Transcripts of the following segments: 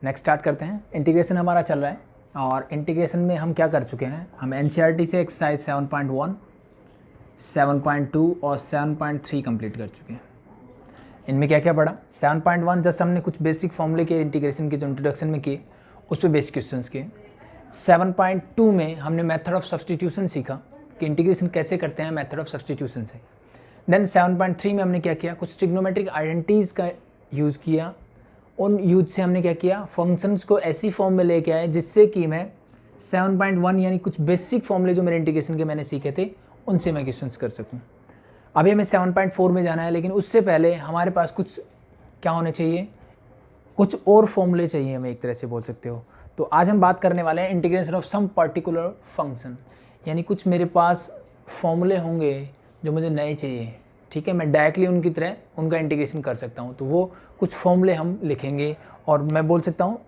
Next start करते हैं। Integration हमारा चल रहा है और इंटीग्रेशन में हम क्या कर चुके हैं, हम एनसीईआरटी से एक्सरसाइज 7.1, 7.2 और 7.3 कंप्लीट कर चुके हैं। इनमें क्या क्या पढ़ा? 7.1 जस्ट हमने कुछ बेसिक फॉर्मूले के इंटीग्रेशन के जो इंट्रोडक्शन में किए उस पर बेसिक क्वेश्चंस किए। 7.2 में हमने मेथड ऑफ सब्सटीट्यूशन सीखा कि इंटीग्रेशन कैसे करते हैं मेथड ऑफ सब्सटीट्यूशन से। देन 7.3 में हमने क्या किया, कुछ ट्रिग्नोमेट्रिक आइडेंटिटीज़ का यूज़ किया। उन यूज से हमने क्या किया, फंक्शंस को ऐसी फॉर्म में लेके आए जिससे कि मैं 7.1 यानी कुछ बेसिक फॉर्मूले जो मेरे इंटीग्रेशन के मैंने सीखे थे उनसे मैं क्वेश्चंस कर सकूं। अभी हमें 7.4 में जाना है, लेकिन उससे पहले हमारे पास कुछ क्या होने चाहिए, कुछ और फॉर्मूले चाहिए हमें, एक तरह से बोल सकते हो। तो आज हम बात करने वाले हैं integration of some particular function, यानी कुछ मेरे पास फॉर्मूले होंगे जो मुझे नए चाहिए। ठीक है, मैं डायरेक्टली उनकी तरह उनका इंटीग्रेशन कर सकता हूँ। तो वो कुछ फॉर्मूले हम लिखेंगे और मैं बोल सकता हूँ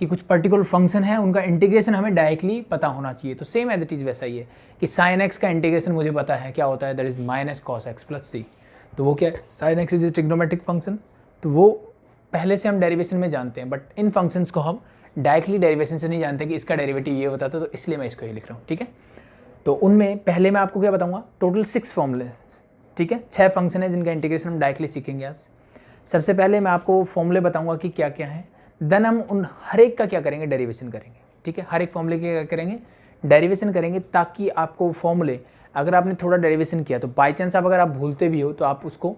कि कुछ पर्टिकुलर फंक्शन है उनका इंटीग्रेशन हमें डायरेक्टली पता होना चाहिए। तो सेम एज इट इज़ वैसा ही है कि साइन एक्स का इंटीग्रेशन मुझे पता है क्या होता है, that is minus cos x plus C. तो वो क्या है, sine x is a trigonometric function. तो वो पहले से हम डेरिवेशन में जानते हैं, बट इन फंक्शंस को हम डायरेक्टली डेरिवेशन से नहीं जानते कि इसका डेरिवेटिव ये होता था, तो इसलिए मैं इसको ही लिख रहा हूँ। ठीक है, तो उनमें पहले मैं आपको क्या बताऊँगा, टोटल 6 फॉर्मूले। ठीक है, 6 फंक्शन है जिनका इंटीग्रेशन हम डायरेक्टली सीखेंगे आज। सबसे पहले मैं आपको फॉर्मूले बताऊंगा कि क्या क्या है, देन हम उन हर एक का क्या करेंगे, डेरिवेशन करेंगे। ठीक है, हर एक फॉर्मूले के क्या करेंगे, डेरिवेशन करेंगे, ताकि आपको फॉर्मूले अगर आपने थोड़ा डेरिवेशन किया तो बाई चांस आप अगर आप भूलते भी हो तो आप उसको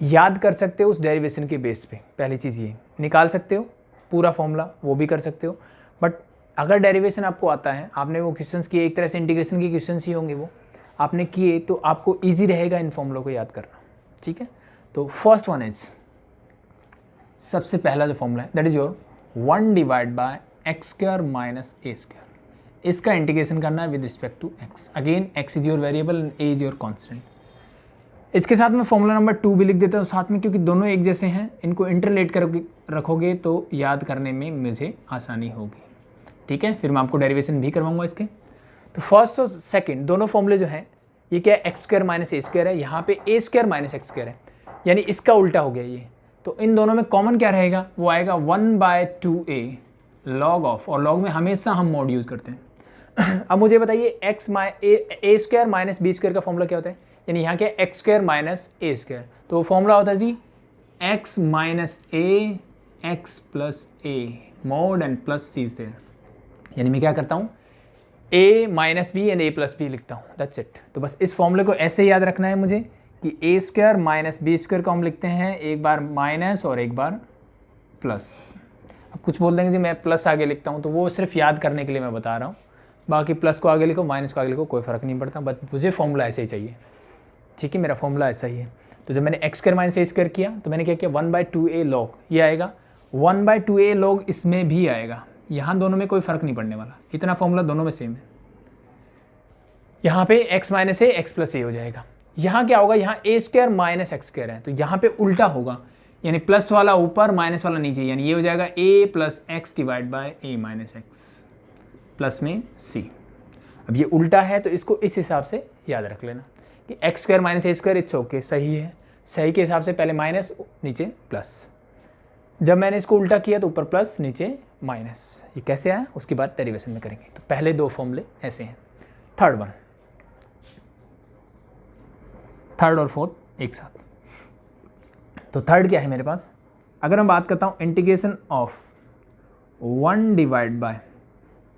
याद कर सकते हो उस डेरिवेशन के बेस पे। पहली चीज़ ये निकाल सकते हो पूरा फॉर्मूला, वो भी कर सकते हो। बट अगर डेरिवेशन आपको आता है, आपने वो क्वेश्चंस किए, एक तरह से इंटीग्रेशन के क्वेश्चंस ही होंगे वो आपने किए, तो आपको ईजी रहेगा इन फॉर्मूलों को याद करना। ठीक है, तो फर्स्ट वन इज, सबसे पहला जो फॉर्मूला है that is your 1 divide by x square minus a square. इसका इंटीग्रेशन करना है with respect to x. Again x is your variable and a is your constant. इसके साथ में फॉर्मूला नंबर 2 भी लिख देता हूँ साथ में, क्योंकि दोनों एक जैसे हैं, इनको इंटरलेट कर रखोगे तो याद करने में मुझे आसानी होगी। ठीक है, फिर मैं आपको डेरिवेशन भी करवाऊंगा इसके। तो फर्स्ट और सेकंड दोनों फॉर्मूले जो हैं, ये क्या है, x square minus a square है, यहाँ पे ए स्क्वायर माइनस एक्स स्क्वायर है, यानी इसका उल्टा हो गया ये। तो इन दोनों में कॉमन क्या रहेगा, वो आएगा 1/2a लॉग ऑफ, और लॉग में हमेशा हम मॉड यूज़ करते हैं। अब मुझे बताइए a square minus b square का फॉर्मूला क्या होता है, यानी यहाँ क्या x square minus a square. तो वो फॉर्मूला होता है जी x minus a x plus a mod and plus C is there. यानी मैं क्या करता हूँ, a minus b and a plus b लिखता हूँ, दैट्स इट। तो बस इस फॉर्मूले को ऐसे याद रखना है मुझे कि ए स्क्वायर माइनस बी स्क्वायर को हम लिखते हैं एक बार माइनस और एक बार प्लस। अब कुछ बोल देंगे जी मैं प्लस आगे लिखता हूँ, तो वो सिर्फ याद करने के लिए मैं बता रहा हूँ। बाकी प्लस को आगे लिखो माइनस को आगे लिखो कोई फ़र्क नहीं पड़ता, बट मुझे फॉर्मूला ऐसे ही चाहिए। ठीक है, मेरा फॉर्मूला ऐसा ही है। तो जब मैंने x square minus a square किया तो मैंने क्या किया, 1/2a लॉग ये आएगा, 1/2a लॉग इसमें भी आएगा। यहाँ दोनों में कोई फ़र्क नहीं पड़ने वाला, इतना फॉर्मूला दोनों में सेम है। यहाँ पे x minus a x plus ए हो जाएगा। यहाँ क्या होगा, यहाँ ए स्क्वायर माइनस एक्स स्क्वायर है, तो यहाँ पे उल्टा होगा, यानी प्लस वाला ऊपर माइनस वाला नीचे, यानी ये हो जाएगा a plus x divide by A minus x plus में c। अब ये उल्टा है तो इसको इस हिसाब से याद रख लेना कि x square minus a square its okay, सही है। सही के हिसाब से पहले माइनस नीचे प्लस, जब मैंने इसको उल्टा किया तो ऊपर प्लस नीचे माइनस। ये कैसे आया उसके बाद डेरिवेशन में करेंगे। तो पहले 2 फॉर्मूले ऐसे हैं। थर्ड वन, थर्ड और फोर्थ एक साथ। तो थर्ड क्या है मेरे पास, अगर मैं बात करता हूँ integration of 1 divide by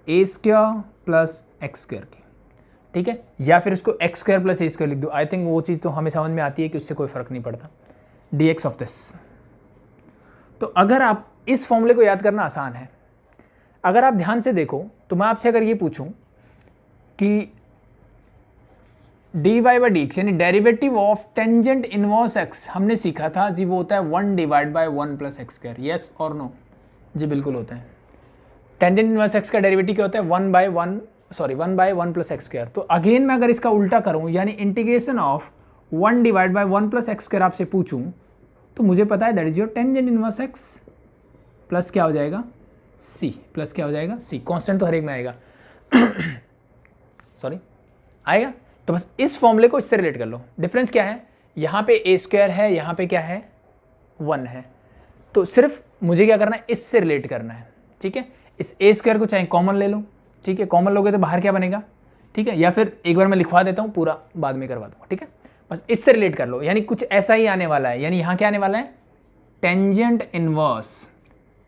a square plus x square की। ठीक है, या फिर इसको x square plus a square लिख दो। आई थिंक वो चीज़ तो हमें समझ में आती है कि उससे कोई फ़र्क नहीं पड़ता, dx ऑफ दिस। तो अगर आप इस फॉर्मूले को याद करना आसान है, अगर आप ध्यान से देखो तो मैं आपसे अगर ये पूछूं कि dy बाई dx यानी derivative of tangent inverse x हमने सीखा था जी, वो होता है 1 divide bye 1 plus x square. Yes और नो? जी बिल्कुल होता है। टेंजेंट इनवर्स x का डेरिवेटिव क्या होता है, 1 बाय 1 प्लस एक्स स्क्वायर। तो अगेन मैं अगर इसका उल्टा करूं, यानी integration of 1 divide bye 1 plus x square आपसे पूछूं, तो मुझे पता है that is your tangent inverse x plus क्या हो जाएगा c, प्लस क्या हो जाएगा c। कांस्टेंट तो हर एक में आएगा सॉरी आएगा। तो बस इस फॉर्मूले को इससे रिलेट कर लो। डिफरेंस क्या है, यहाँ पे ए स्क्वायर है, यहाँ पे क्या है 1 है। तो सिर्फ मुझे क्या करना है, इससे रिलेट करना है, ठीक है। इस ए स्क्वायर को चाहे कॉमन ले लो, ठीक है, कॉमन लोगे तो बाहर क्या बनेगा, ठीक है, या फिर एक बार मैं लिखवा देता हूँ, पूरा बाद में करवा दूँगा, ठीक है। बस इससे रिलेट कर लो, यानी कुछ ऐसा ही आने वाला है, यानी यहाँ क्या आने वाला है, टेंजेंट इनवर्स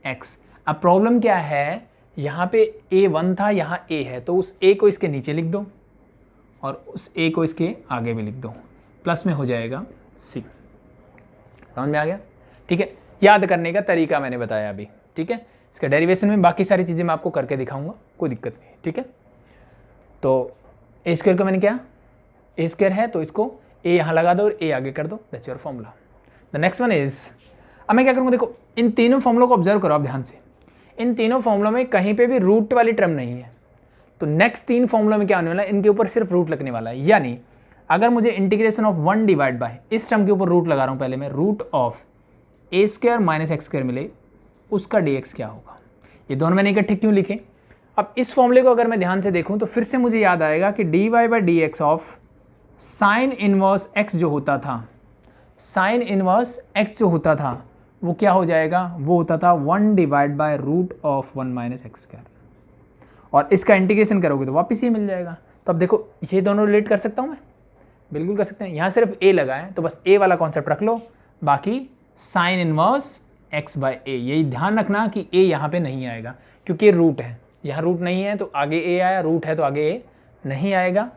एक्स। अब प्रॉब्लम क्या है, यहाँ पे A1 था, यहाँ A है, तो उस A को इसके नीचे लिख दो और उस A को इसके आगे भी लिख दो, प्लस में हो जाएगा C। समझ में आ गया, ठीक है। याद करने का तरीका मैंने बताया अभी, ठीक है। इसका डेरिवेशन में बाकी सारी चीज़ें मैं आपको करके दिखाऊंगा, कोई दिक्कत नहीं, ठीक है। तो ए स्क्वायर को मैंने क्या, ए स्क्वायर है तो इसको ए यहाँ लगा दो और ए आगे कर दो, that's your formula. The next one is, अब मैं क्या करूँगा, देखो इन तीनों फॉर्मूलों को ऑब्जर्व करो आप ध्यान से। इन तीनों फॉर्मूलों में कहीं पे भी रूट वाली टर्म नहीं है, तो नेक्स्ट 3 फॉर्मूलों में क्या होने वाला है, इनके ऊपर सिर्फ रूट लगने वाला है। यानी अगर मुझे इंटीग्रेशन ऑफ 1 डिवाइड बाय, इस टर्म के ऊपर रूट लगा रहा हूँ पहले मैं, root of a square minus x square मिले, उसका dx क्या होगा। ये दोनों मैंने इकट्ठे क्यों लिखे, अब इस फॉर्मूले को अगर मैं ध्यान से देखूं तो फिर से मुझे याद आएगा कि dy by D x of sine inverse x जो होता था, साइन इनवर्स x जो होता था वो क्या हो जाएगा, वो होता था 1 divide by root of 1 minus x square, और इसका इंटीग्रेशन करोगे तो वापस ये मिल जाएगा। तो अब देखो ये दोनों रिलेट कर सकता हूँ मैं, बिल्कुल कर सकते हैं। यहाँ सिर्फ a लगा है तो बस a वाला कॉन्सेप्ट रख लो, बाकी साइन इनवर्स x बाई ए, यही ध्यान रखना कि a यहाँ पे नहीं आएगा क्योंकि रूट है, यहाँ रूट नहीं है तो आगे a आया, रूट है तो आगे a नहीं आएगा,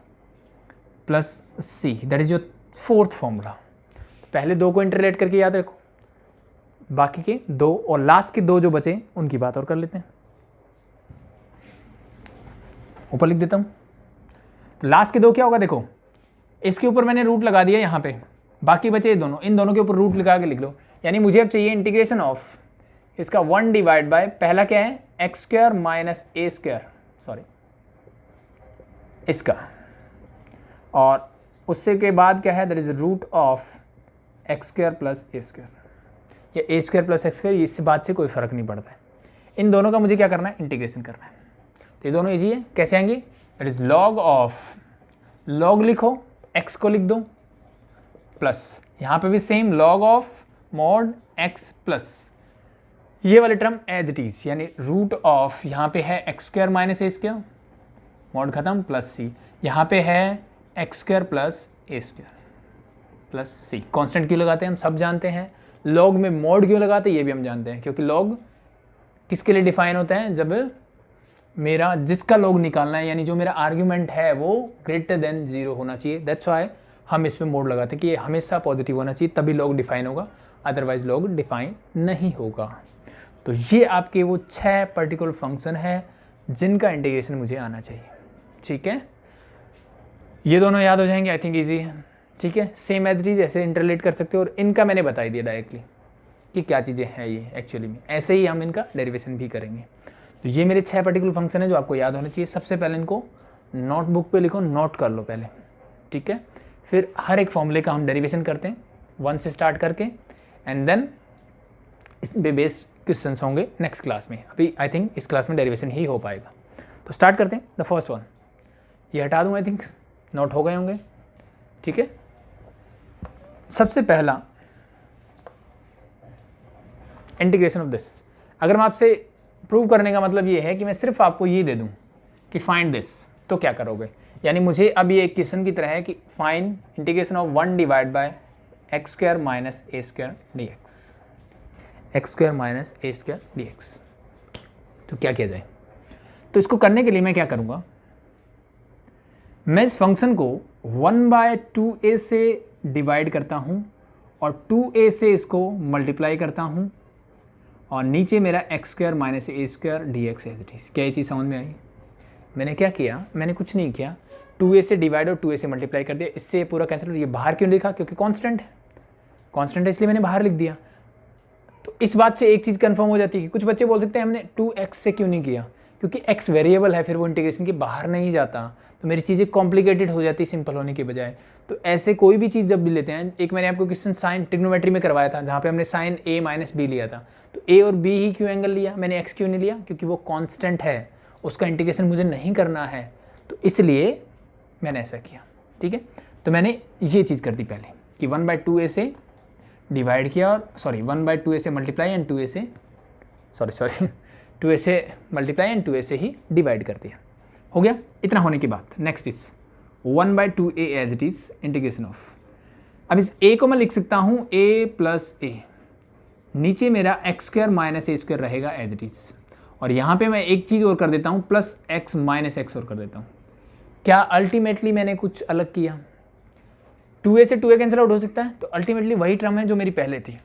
plus c, that is your fourth formula. पहले 2 को इंटरलेट करके याद रखो, बाकी के 2 और लास्ट के 2 जो बचे उनकी बात और कर लेते हैं। ऊपर लिख देता हूँ, तो लास्ट के 2 क्या होगा, देखो इसके ऊपर मैंने रूट लगा दिया यहाँ पे, बाकी बचे ये दोनों, इन दोनों के ऊपर रूट लगा के लिख लो। यानी मुझे अब चाहिए इंटीग्रेशन ऑफ इसका 1 डिवाइड बाय, पहला क्या है x square minus a square, sorry इसका, और उससे के बाद क्या है, that is root of x square plus a square, या a square plus x square, इस बात से कोई फर्क नहीं पड़ता है। इन दोनों का मुझे क्या करना है, इंटीग्रेशन करना है। तो ये दोनों ईजी है, कैसे आएंगे, that is log of, log लिखो, एक्स को लिख दो, प्लस यहाँ पे भी same log of mod x plus ये वाली टर्म एज इट इज, यानी रूट ऑफ यहाँ पे है x square minus a square, mod खत्म, प्लस सी, यहाँ पे है x square plus a square plus C. Constant क्यों लगाते हैं हम सब जानते हैं, लॉग में मॉड क्यों लगाते हैं ये भी हम जानते हैं, क्योंकि लॉग किसके लिए डिफाइन होता है, जब मेरा जिसका लॉग निकालना है, यानी जो मेरा आर्ग्यूमेंट है वो ग्रेटर देन 0 होना चाहिए, दैट्स वाई हम इस पे मोड लगाते हैं कि ये हमेशा पॉजिटिव होना चाहिए, तभी लॉग डिफाइन होगा, अदरवाइज लॉग डिफाइन नहीं होगा। तो ये आपके वो 6 पर्टिकुलर फंक्शन है जिनका इंटीग्रेशन मुझे आना चाहिए, ठीक है। ये दोनों याद हो जाएंगे, आई थिंक ईजी है, ठीक है। सेम एज इट इज ऐसे इंटरलेट कर सकते हो, और इनका मैंने बता दिया डायरेक्टली कि क्या चीज़ें हैं ये एक्चुअली में, ऐसे ही हम इनका डेरिवेशन भी करेंगे। तो ये मेरे 6 पर्टिकुलर फंक्शन है जो आपको याद होने चाहिए। सबसे पहले इनको नोटबुक पे लिखो, नोट कर लो पहले, ठीक है। फिर हर एक फॉर्मूले का हम डेरिवेशन करते हैं 1 से स्टार्ट करके, एंड देन इस पे बेस्ड क्वेश्चंस होंगे नेक्स्ट क्लास में। अभी आई थिंक इस क्लास में डेरिवेशन ही हो पाएगा। तो स्टार्ट करते हैं। द फर्स्ट वन, ये हटा दूँ, आई थिंक नोट हो गए होंगे, ठीक है। सबसे पहला इंटीग्रेशन ऑफ दिस, अगर मैं आपसे प्रूव करने का मतलब ये है कि मैं सिर्फ आपको ये दे दूं कि फाइंड दिस, तो क्या करोगे, यानी मुझे अब ये एक क्वेश्चन की तरह है कि find integration of 1 divide by x square minus a square d x, x square minus a square d x. तो क्या किया जाए, तो इसको करने के लिए मैं क्या करूँगा, मैं इस फंक्शन को 1/2a से डिवाइड करता हूँ और 2a से इसको मल्टीप्लाई करता हूँ, और नीचे मेरा x square minus a square d x as it is. क्या ये चीज़ समझ में आई? मैंने क्या किया, मैंने कुछ नहीं किया, 2a से डिवाइड और 2a से मल्टीप्लाई कर दिया, इससे पूरा कैंसिल। ये बाहर क्यों लिखा, क्योंकि कांस्टेंट है, कांस्टेंट है इसलिए मैंने बाहर लिख दिया। तो इस बात से एक चीज़ कंफर्म हो जाती है कि कुछ बच्चे बोल सकते हैं हमने 2x से क्यों नहीं किया, क्योंकि x वेरिएबल है, फिर वो इंटीग्रेशन के बाहर नहीं जाता, तो मेरी चीज़ें कॉम्प्लिकेटेड हो जाती सिंपल होने के बजाय। तो ऐसे कोई भी चीज़ जब भी लेते हैं, एक मैंने आपको क्वेश्चन साइन ट्रिग्नोमेट्री में करवाया था जहाँ पे हमने साइन a माइनस बी लिया था, तो a और b ही क्यों एंगल लिया, मैंने x क्यों नहीं लिया, क्योंकि वो कांस्टेंट है, उसका इंटीग्रेशन मुझे नहीं करना है, तो इसलिए मैंने ऐसा किया, ठीक है। तो मैंने ये चीज़ कर दी पहले कि 1/2a से डिवाइड किया और सॉरी 1/2a से मल्टीप्लाई एंड 2a से सॉरी 2a से मल्टीप्लाई एंड 2a से ही डिवाइड कर दिया। हो गया। इतना होने के बाद next is 1/2a as it is integration of, अब इस a को मैं लिख सकता हूँ a प्लस a, नीचे मेरा x² माइनस a स्क्वायर रहेगा एज इट इज, और यहाँ पे मैं एक चीज़ और कर देता हूँ प्लस x माइनस x और कर देता हूँ। क्या अल्टीमेटली मैंने कुछ अलग किया? 2a से 2a कैंसिल आउट हो सकता है, तो अल्टीमेटली वही टर्म है जो मेरी पहले थी।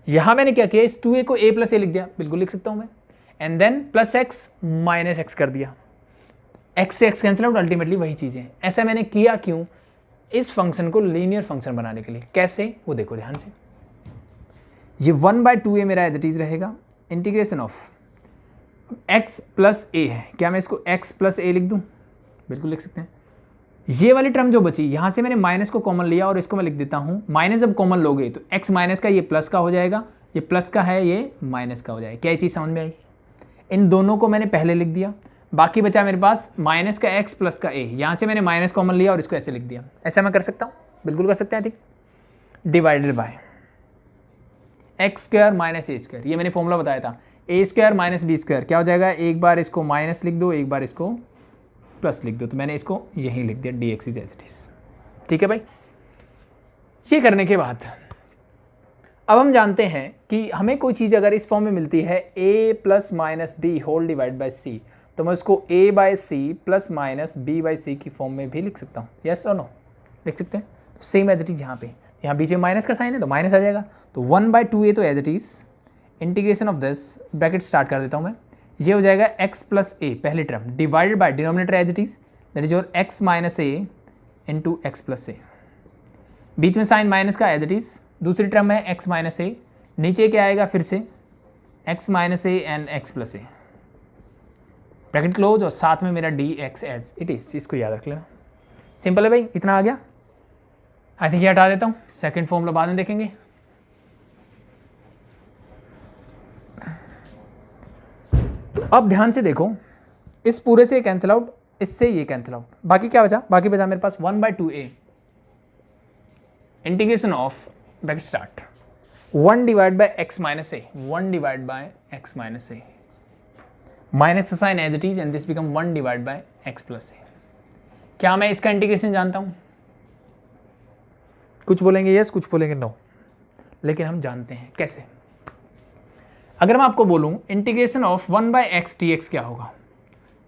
यहाँ मैंने क्या किया, इस 2a को a प्लस a लिख दिया, बिल्कुल लिख सकता हूँ मैं, and then plus x minus x कर दिया। x से x कैंसिल आउट, अल्टीमेटली वही चीज़ है। ऐसा मैंने किया क्यों? इस फंक्शन को लीनियर फंक्शन बनाने के लिए। कैसे, वो देखो ध्यान से। ये 1/2a मेरा एज इट इज रहेगा, integration of x plus a है, क्या मैं इसको x प्लस a लिख दूँ? बिल्कुल लिख सकते हैं। ये वाली टर्म जो बची, यहाँ से मैंने माइनस को कॉमन लिया और इसको मैं लिख देता हूँ, माइनस जब कॉमन लोगे तो x माइनस का ये प्लस का हो जाएगा, ये प्लस का है ये माइनस का हो जाएगा। क्या ये चीज़ समझ में आई? इन दोनों को मैंने पहले लिख दिया, बाकी बचा मेरे पास माइनस का x प्लस का a, यहाँ से मैंने माइनस कॉमन लिया और इसको ऐसे लिख दिया। ऐसा मैं कर सकता हूँ, बिल्कुल कर सकते हैं। ठीक, divided by x² minus a square, ये मैंने फॉर्मूला बताया था, a² माइनस b स्क्वायर क्या हो जाएगा, एक बार इसको माइनस लिख दो, एक बार इसको प्लस लिख दो, तो मैंने इसको यहीं लिख दिया dx is as it is. ठीक है भाई। ये करने के बाद अब हम जानते हैं कि हमें कोई चीज़ अगर इस फॉर्म में मिलती है a plus minus b whole divide by C, तो मैं उसको a by C plus minus b by C की फॉर्म में भी लिख सकता हूँ। यस और नो, लिख सकते हैं। तो सेम एज इट इज यहाँ बीच में माइनस का साइन है तो माइनस आ जाएगा, तो 1/2a तो as it is integration of this, bracket start कर देता हूँ मैं, ये हो जाएगा x प्लस a पहली term divided by denominator as it is, that is your x minus a into x plus a, बीच में साइन माइनस का एज इट इज, दूसरी टर्म है x माइनस a, नीचे क्या आएगा फिर से x minus a and x plus a, bracket close, और साथ में मेरा dx एज इट इज। इसको याद रख लेना, सिंपल है भाई। इतना आ गया। आई थिंक ये हटा देता हूँ, सेकेंड फॉर्मूला बाद में देखेंगे। तो अब ध्यान से देखो, इस पूरे से कैंसिल आउट, इससे ये कैंसिल आउट, बाकी क्या बचा? बाकी बचा मेरे पास 1/2a integration of, bracket start, 1 divide by x minus a, 1 divide by x minus a, minus का sign as it is and this become 1 divide by x plus a। क्या मैं इसका इंटीग्रेशन जानता हूँ? कुछ बोलेंगे यस, कुछ बोलेंगे नो, लेकिन हम जानते हैं कैसे। अगर मैं आपको बोलूं इंटीग्रेशन ऑफ 1/x dx क्या होगा,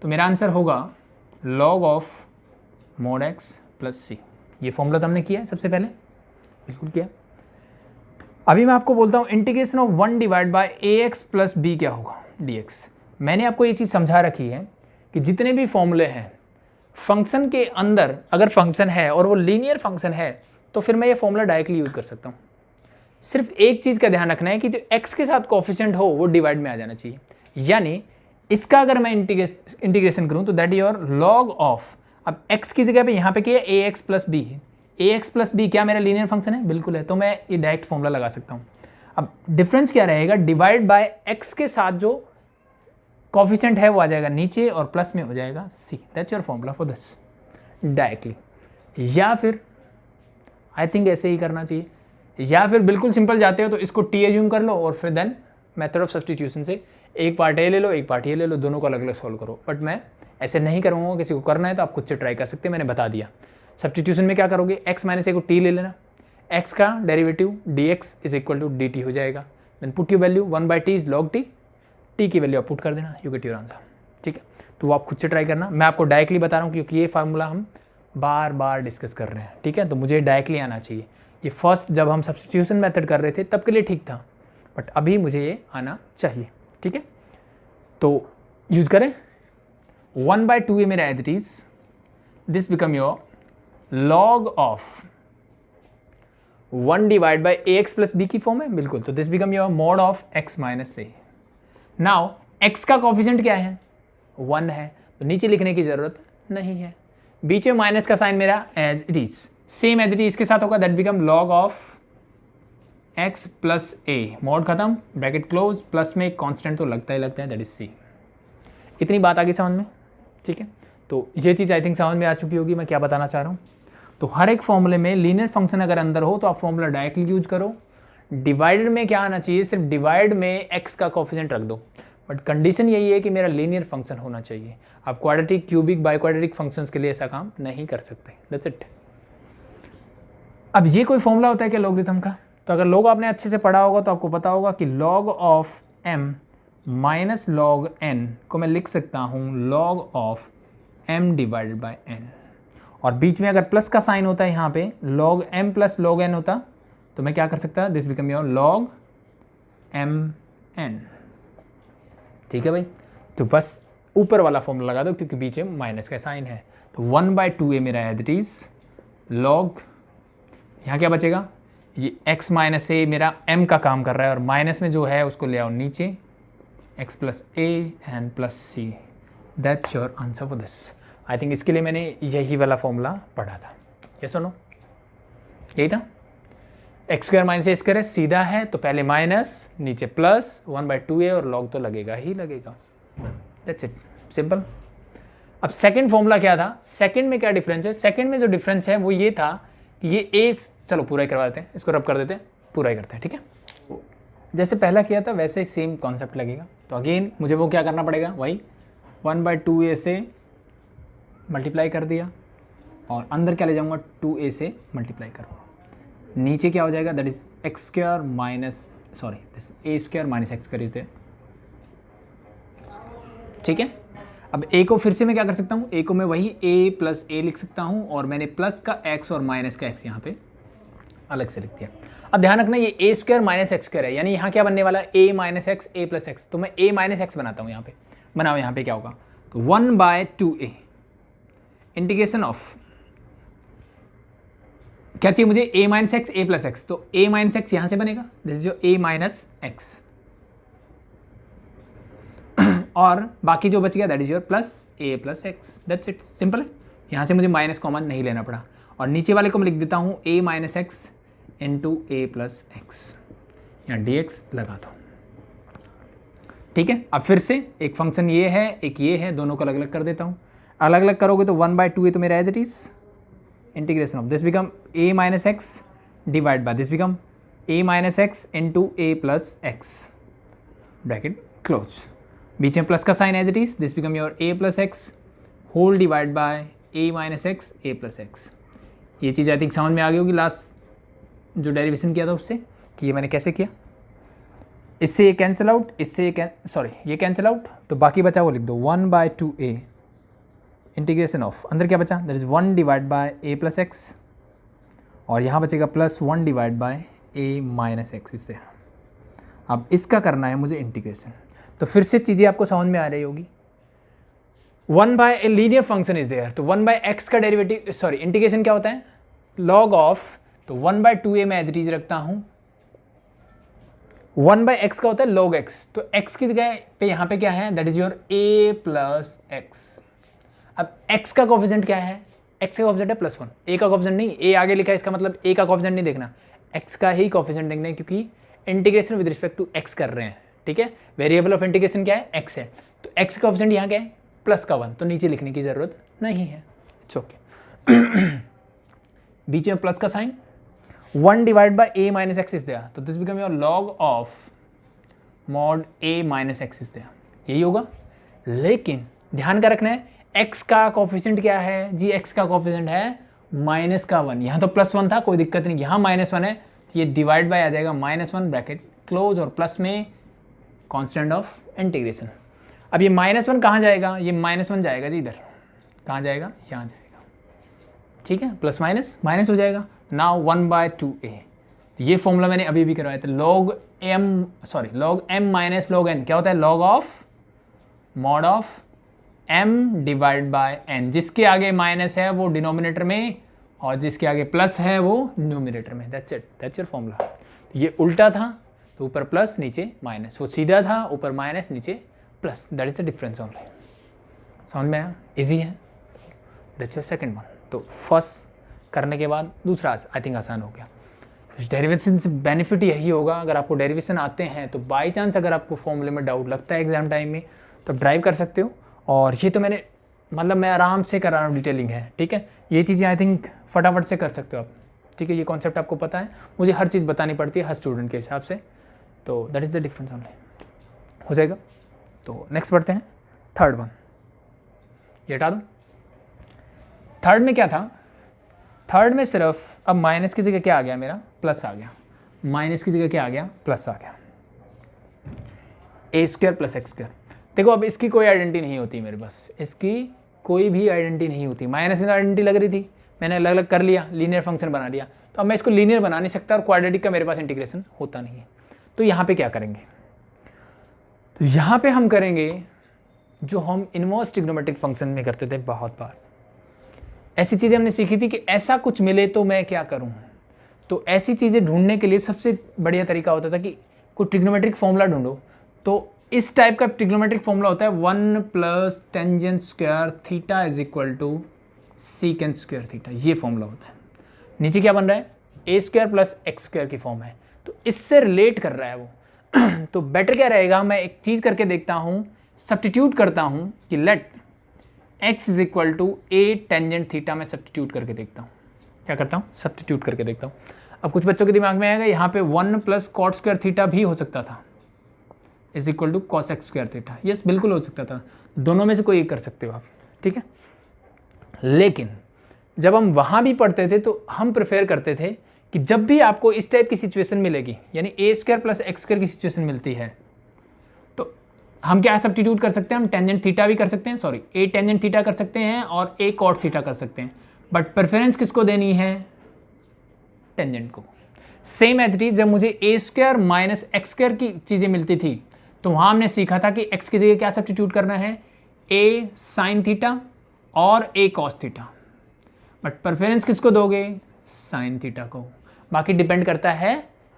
तो मेरा आंसर होगा log of mod x plus C. ये फॉर्मूला तो हमने किया है सबसे पहले, बिल्कुल किया। अभी मैं आपको बोलता हूं integration of 1 divide bye ax plus b क्या होगा dx। मैंने आपको ये चीज़ समझा रखी है कि जितने भी फॉर्मूले हैं फंक्शन के अंदर, अगर फंक्शन है और वो लीनियर फंक्शन है तो फिर मैं ये फॉर्मूला डायरेक्टली यूज कर सकता हूँ। सिर्फ एक चीज़ का ध्यान रखना है कि जो x के साथ कोफिशिएंट हो वो डिवाइड में आ जाना चाहिए, यानी इसका अगर मैं इंटीग्रेशन करूँ तो दैट योर log ऑफ, अब x की जगह पे यहाँ पे क्या है ax प्लस बी है, ax प्लस बी क्या मेरा लीनियर फंक्शन है? बिल्कुल है, तो मैं ये डायरेक्ट फॉर्मूला लगा सकता हूँ। अब डिफरेंस क्या रहेगा, डिवाइड बाय x के साथ जो कोफिशिएंट है वो आ जाएगा नीचे और प्लस में हो जाएगा c, that's your formula for this directly. या फिर आई थिंक ऐसे ही करना चाहिए, या फिर बिल्कुल सिंपल जाते हो तो इसको t एज्यूम कर लो और फिर देन मेथड ऑफ सब्स्टिट्यूशन से एक पार्ट ए ले लो, एक पार्ट ये ले लो, दोनों को अलग अलग सॉल्व करो। बट मैं ऐसे नहीं करूँगा, किसी को करना है तो आप खुद से ट्राई कर सकते हैं, मैंने बता दिया। सब्स्टिट्यूशन में क्या करोगे, x माइनस ए को t ले लेना, x का derivative dx is equal to dt हो जाएगा, then put you value 1/t is log t, t की वैल्यू आप पुट कर देना, यू गेट योर आंसर। ठीक है, तो आप खुद से ट्राई करना, मैं आपको डायरेक्टली बता रहा हूँ क्योंकि ये फार्मूला हम बार बार डिस्कस कर रहे हैं। ठीक है, तो मुझे डायरेक्टली आना चाहिए। ये फर्स्ट जब हम सब्स्टिट्यूशन मेथड कर रहे थे तब के लिए ठीक था, बट अभी मुझे ये आना चाहिए। ठीक है, तो यूज करें 1/2a मेरा as it is, this become your log of 1 divide by ax plus b की फॉर्म है, बिल्कुल, तो this become your mod of x minus a। Now x का कोफिशिएंट क्या है, 1 है, तो नीचे लिखने की जरूरत नहीं है, बीच में माइनस का साइन मेरा as it is, same as it is के साथ होगा, that become log of x plus a, mod खत्म, ब्रैकेट क्लोज, प्लस में एक कांस्टेंट तो लगता ही लगता है, दैट इज c। इतनी बात आ गई समझ में? ठीक है, तो ये चीज़ आई थिंक समझ में आ चुकी होगी मैं क्या बताना चाह रहा हूँ। तो हर एक फॉर्मूले में लीनियर फंक्शन अगर अंदर हो तो आप फॉर्मूला डायरेक्टली यूज करो, डिवाइडेड में क्या आना चाहिए, सिर्फ डिवाइड में x का कोफिशिएंट रख दो, बट कंडीशन यही है कि मेरा लीनियर फंक्शन होना चाहिए। आप quadratic, cubic, by quadratic functions के लिए ऐसा काम नहीं कर सकते। That's it. अब ये कोई फॉर्मूला होता है क्या लॉगरिथम का? तो अगर लॉग आपने अच्छे से पढ़ा होगा तो आपको पता होगा कि log of m minus log n को मैं लिख सकता हूँ log of m divided by n, और बीच में अगर प्लस का साइन होता है यहाँ पे log m plus log n होता तो मैं क्या कर सकता, this become your log mn। ठीक है भाई, तो बस ऊपर वाला फॉर्मूला लगा दो क्योंकि बीच में माइनस का साइन है। तो 1/2a मेरा एज इट इज लॉग, यहाँ क्या बचेगा, ये x माइनस a मेरा m का काम कर रहा है और माइनस में जो है उसको ले आओ नीचे, x plus a and plus c। That's your answer for this. I think इसके लिए मैंने यही वाला फॉर्मूला पढ़ा था। ये सुनो, यही था, x square minus a square है, सीधा है तो पहले माइनस नीचे प्लस 1/2a और लॉग तो लगेगा ही लगेगा। That's it, simple. अब सेकंड फॉर्मूला क्या था, सेकंड में क्या डिफरेंस है, सेकंड में जो डिफरेंस है वो ये था कि ये ए, चलो पूरा ही करवा देते हैं, इसको रब कर देते हैं, पूरा ही करते हैं। ठीक है, जैसे पहला किया था वैसे ही सेम कॉन्सेप्ट लगेगा। तो अगेन मुझे वो क्या करना पड़ेगा, वही 1/2a से मल्टीप्लाई कर दिया और अंदर क्या ले जाऊंगा, 2a से मल्टीप्लाई करूँगा, नीचे क्या हो जाएगा, that is x square minus, sorry this a square minus x square is there. ठीक है, अब a को फिर से मैं क्या कर सकता हूँ, a को मैं वही a प्लस a लिख सकता हूँ और मैंने प्लस का x और माइनस का x यहाँ पे अलग से लिख दिया। अब ध्यान रखना ये a square minus x square है, यानी यहाँ क्या बनने वाला है, a minus x a plus x, तो मैं a माइनस एक्स बनाता हूँ यहाँ पे, बनाओ यहाँ पे क्या होगा, तो 1/2a इंटीग्रेशन ऑफ, क्या चाहिए मुझे, a minus x a plus x, तो a माइनस एक्स यहाँ से बनेगा, दिस इज जो a माइनस एक्स, और बाकी जो बच गया that is your plus a plus x. That's it, simple है। यहाँ से मुझे माइनस कॉमन नहीं लेना पड़ा और नीचे वाले को मैं लिख देता हूँ a minus x into a plus x, यहाँ dx लगाता हूँ। ठीक है, अब फिर से एक फंक्शन ये है एक ये है, दोनों को अलग अलग कर देता हूँ। अलग अलग करोगे तो 1/2a तो मेरा as it is integration of this become a minus x divide by this become a minus x into a plus x, bracket close, बीच में प्लस का sign as it is, this become your a plus x whole divide by a minus x a plus x. ये चीज़ I think समझ में आ गई होगी last जो डेरिवेशन किया था उससे, कि ये मैंने कैसे किया। इससे ये कैंसिल आउट, इससे ये कैंसिल आउट, तो बाकी बचा वो लिख दो 1/2a इंटीग्रेशन ऑफ, अंदर क्या बचा, that is 1 divide by a plus x और यहाँ बचेगा plus 1 divide by a minus x. इससे अब इसका करना है मुझे इंटीग्रेशन, तो फिर से चीज़ें आपको समझ में आ रही होगी। 1/a linear function is there, तो 1/x का डेरिवेटिव, सॉरी इंटीग्रेशन क्या होता है, लॉग ऑफ, तो 1/2a मैं एज इट इज रखता हूँ, 1/x का होता है log x, तो x की जगह पे यहाँ पे क्या है, that is your a plus x. अब x का कोफिशिएंट क्या है, x का कोफिशिएंट है +1, a का कोफिशिएंट नहीं, a आगे लिखा है इसका मतलब a का कोफिशिएंट नहीं देखना, x का ही कोफिशिएंट देखना है क्योंकि integration with respect to x कर रहे हैं। ठीक है, वेरिएबल ऑफ इंटीग्रेशन क्या है, x है, तो x का कोफिशिएंट यहाँ क्या है, +1, तो नीचे लिखने की जरूरत नहीं है, इट्स ओके। बीच में प्लस का sign, 1 divide by a minus x is there, तो this become your log of mod a minus x is there, यही होगा। लेकिन ध्यान का रखना है x का कोफिशिएंट क्या है जी, x का कोफिशिएंट है माइनस का 1, यहाँ तो +1 था कोई दिक्कत नहीं, यहाँ -1 है तो ये डिवाइड बाय आ जाएगा -1 ब्रैकेट क्लोज और प्लस में कांस्टेंट ऑफ इंटीग्रेशन। अब ये -1 कहाँ जाएगा, ये -1 जाएगा जी इधर, कहाँ जाएगा, यहाँ जाएगा। ठीक है, प्लस माइनस माइनस हो जाएगा, नाउ 1/2a, ये फॉर्मूला मैंने अभी भी करवाया था, log m minus log n क्या होता है, log of mod of m divide by n, जिसके आगे माइनस है वो डिनोमिनेटर में और जिसके आगे प्लस है वो न्यूमिनेटर में। That's it, that's your formula. ये उल्टा था तो ऊपर प्लस नीचे माइनस, वो सीधा था ऊपर माइनस नीचे plus, that is the difference only. समझ में आया, इजी है, दैट्स योर सेकंड वन। तो फर्स्ट करने के बाद दूसरा आई थिंक आसान हो गया। डेरिवेशन से बेनिफिट यही होगा, अगर आपको डेरिवेशन आते हैं तो बाई चांस अगर आपको फॉर्मूले में डाउट लगता है एग्जाम टाइम में तो ड्राइव कर सकते हो। और ये तो मैंने मतलब मैं आराम से कर रहा हूँ, डिटेलिंग है, ठीक है, ये चीज़ें आई थिंक फटाफट से कर सकते हो आप। ठीक है, ये कॉन्सेप्ट आपको पता है, मुझे हर चीज़ बतानी पड़ती है हर स्टूडेंट के हिसाब से, तो that is the difference only. हो जाएगा। तो नेक्स्ट बढ़ते हैं, थर्ड वन, ये हटा दूँ। थर्ड में क्या था, थर्ड में सिर्फ अब माइनस की जगह क्या आ गया मेरा, प्लस आ गया, माइनस की जगह क्या आ गया, प्लस आ गया, ए स्क्वायर प्लस एक्स स्क्वायर। देखो अब इसकी कोई आइडेंटिटी नहीं होती मेरे पास, इसकी कोई भी आइडेंटिटी नहीं होती। माइनस में तो आइडेंटिटी लग रही थी, मैंने अलग अलग कर लिया, लीनियर फंक्शन बना लिया, तो अब मैं इसको लीनियर बना नहीं सकता और क्वाड्रेटिक का मेरे पास इंटीग्रेशन होता नहीं है। तो यहाँ पे क्या करेंगे, तो यहाँ पे हम करेंगे जो हम इनवर्स ट्रिग्नोमेट्रिक फंक्शन में करते थे बहुत बार। ऐसी चीज़ें हमने सीखी थी कि ऐसा कुछ मिले तो मैं क्या करूँ। तो ऐसी चीज़ें ढूंढने के लिए सबसे बढ़िया तरीका होता था कि कोई ट्रिग्नोमेट्रिक फॉर्मूला ढूंढो। तो इस टाइप का ट्रिग्नोमेट्रिक फॉर्मूला होता है 1 plus tangent square theta is equal to secant square theta, ये फॉर्मूला होता है। नीचे क्या बन रहा है, a square plus x square की फॉर्म है, तो इससे रिलेट कर रहा है वो। तो बेटर क्या रहेगा, मैं एक चीज़ करके देखता हूँ, सब्स्टिट्यूट करता हूँ कि let x is equal to a tangent theta, मैं सब्स्टिट्यूट करके देखता हूँ। क्या करता हूँ, सब्स्टिट्यूट करके देखता हूँ। अब कुछ बच्चों के दिमाग में आएगा यहाँ पे 1 प्लस कॉट स्क्वायर थीटा भी हो सकता था, is equal to cos x square theta. Yes, बिल्कुल हो सकता था, दोनों में से कोई एक कर सकते हो आप, ठीक है। लेकिन जब हम वहाँ भी पढ़ते थे तो हम प्रेफर करते थे कि जब भी आपको इस टाइप की सिचुएशन मिलेगी, यानी a square plus x square की सिचुएशन मिलती है, तो हम क्या सब्स्टिट्यूट कर सकते हैं, हम टेंजेंट थीटा भी कर सकते हैं, सॉरी ए टेंजेंट थीटा कर सकते हैं और ए कॉट थीटा कर सकते हैं, बट प्रेफरेंस किसको देनी है, टेंजेंट को। सेम एज इट इज, जब मुझे ए स्क्वायर माइनस एक्स स्क्वायर की चीज़ें मिलती थी तो वहाँ हमने सीखा था कि एक्स की जगह क्या सब्स्टिट्यूट करना है, ए साइन थीटा और ए कॉस थीटा, बट प्रेफरेंस किसको दोगे, साइन थीटा को। बाकी डिपेंड करता है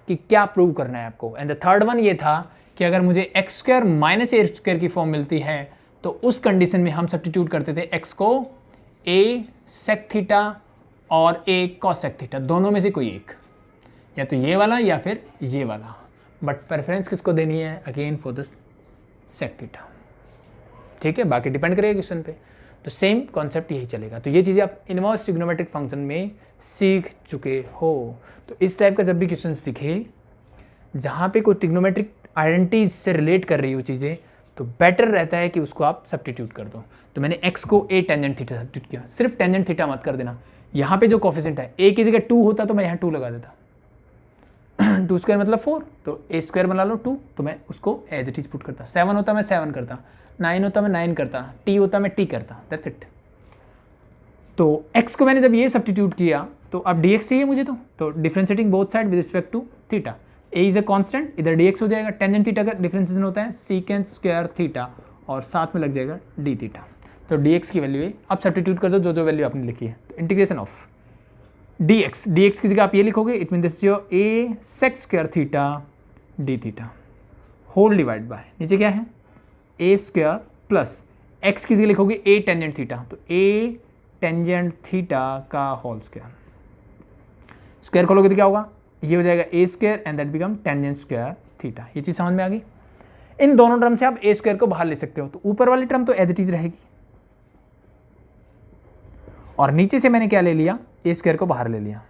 कि क्या प्रूव करना है आपको। एंड द थर्ड वन ये था कि अगर मुझे x square minus a square की फॉर्म मिलती है तो उस कंडीशन में हम सब्स्टिट्यूट करते थे एक्स को ए सेक थीटा और ए कॉस सेक थीटा, दोनों में से कोई एक, या तो ये वाला या फिर ये वाला, बट प्रेफरेंस किसको देनी है, again for this sec theta, ठीक है। बाकी डिपेंड करेगा क्वेश्चन पे, तो सेम कॉन्सेप्ट यही चलेगा। तो ये चीज़ें आप इनवर्स ट्रिग्नोमेट्रिक फंक्शन में सीख चुके हो। तो इस टाइप का जब भी क्वेश्चन दिखे जहाँ पे कोई ट्रिग्नोमेट्रिक आइडेंटिटीज से रिलेट कर रही हो चीज़ें, तो बेटर रहता है कि उसको आप सब्स्टिट्यूट कर दो। तो मैंने x को a टेंजेंट थीटा सब्स्टिट्यूट किया, सिर्फ टेंजेंट थीटा मत कर देना। यहाँ पे जो कोफिशिएंट है a की जगह 2 होता तो मैं यहाँ 2 लगा देता, 2 स्क्वायर मतलब 4, तो a स्क्वायर बना लो 2, तो मैं उसको एज इट इज पुट करता। 7 होता मैं 7 करता, 9 होता मैं 9 करता, t होता मैं t करता, दैट्स इट। तो x को मैंने जब ये सब्स्टिट्यूट किया तो अब dx चाहिए मुझे, तो differentiating both side with respect to theta, a is a constant, इधर dx हो जाएगा, टेंजेंट थीटा का डिफरेंशिएशन होता है सीकेंट स्क्वायर थीटा और साथ में लग जाएगा d थीटा। तो dx की वैल्यू है, अब सब्स्टिट्यूट कर दो जो जो वैल्यू आपने लिखी है। तो इंटीग्रेशन ऑफ dx की जगह आप ये लिखोगे, it mean this is your a sec square theta d theta whole divide by, नीचे क्या है a स्क्वायर प्लस x की जगह लिखोगे a टेंजेंट थीटा, तो a टेंजेंट थीटा का होल स्क्वायर, स्क्वायर खोलोगे तो क्या होगा, ये हो जाएगा a square and that become tangent square theta. ये चीज़ समझ में आ गई। इन दोनों टर्म से आप a स्क्वायर को बाहर ले सकते हो, तो ऊपर वाली टर्म तो एज इट इज रहेगी और नीचे से मैंने क्या ले लिया, a स्क्वायर को बाहर ले लिया,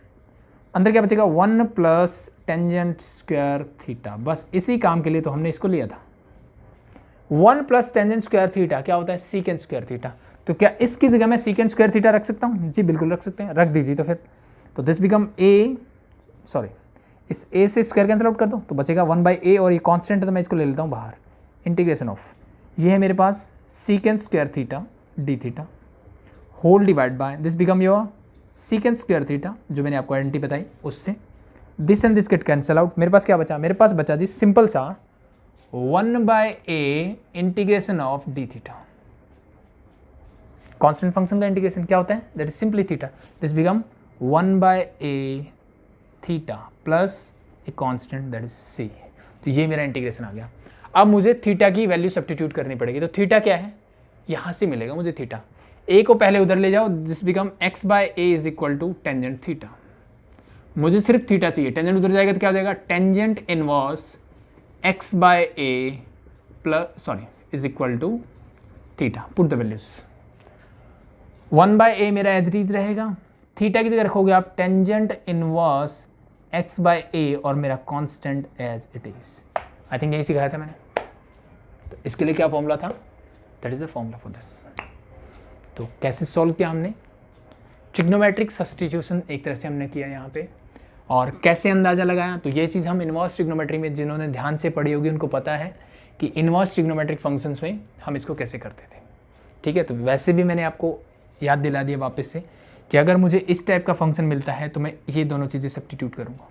अंदर क्या बचेगा 1 प्लस टेंजेंट स्क्वायर थीटा। बस इसी काम के लिए तो हमने इसको लिया था। 1 प्लस टेंजेंट स्क्वायर थीटा क्या होता है, सीकेंट स्क्वायर थीटा। तो क्या इसकी जगह मैं सीकेंट स्क्वायर थीटा रख सकता हूँ, जी बिल्कुल रख सकते हैं, रख दीजिए। तो फिर तो दिस बिकम इस a से स्क्वायर कैंसिल आउट कर दो तो बचेगा 1/a और ये कांस्टेंट है तो मैं इसको ले लेता हूँ बाहर। इंटीग्रेशन ऑफ ये है मेरे पास secant square theta d theta whole divide by this become your secant square theta, जो मैंने आपको आइडेंटिटी बताई उससे this and this get cancel out. मेरे पास क्या बचा, मेरे पास बचा जी सिंपल सा 1/a integration of d theta. Constant function का इंटीग्रेशन क्या होता है, that is simply theta, this become 1/a theta plus a constant that is c। तो ये मेरा इंटीग्रेशन आ गया। अब मुझे थीटा की वैल्यू सब्स्टिट्यूट करनी पड़ेगी। तो थीटा क्या है, यहाँ से मिलेगा मुझे थीटा, a को पहले उधर ले जाओ, this become x/a is equal to tangent theta. मुझे सिर्फ थीटा चाहिए, टेंजेंट उधर जाएगा तो क्या हो जाएगा, tangent inverse x/a plus is equal to theta. Put the values, 1/a मेरा एज इट इज रहेगा, थीटा की जगह रखोगे आप tangent inverse x by a और मेरा constant as it is. I think यही सिखाया था मैंने। तो इसके लिए क्या फॉर्मूला था, that is the formula for this. तो कैसे सॉल्व किया हमने, ट्रिग्नोमेट्रिक सब्स्टिट्यूशन एक तरह से हमने किया यहाँ पे, और कैसे अंदाज़ा लगाया, तो ये चीज़ हम इनवर्स ट्रिग्नोमेट्री में जिन्होंने ध्यान से पढ़ी होगी उनको पता है कि इनवर्स ट्रिग्नोमेट्रिक फंक्शंस में हम इसको कैसे करते थे। ठीक है, तो वैसे भी मैंने आपको याद दिला दिया वापस से कि अगर मुझे इस टाइप का फंक्शन मिलता है तो मैं ये दोनों चीज़ें सब्स्टिट्यूट करूँगा,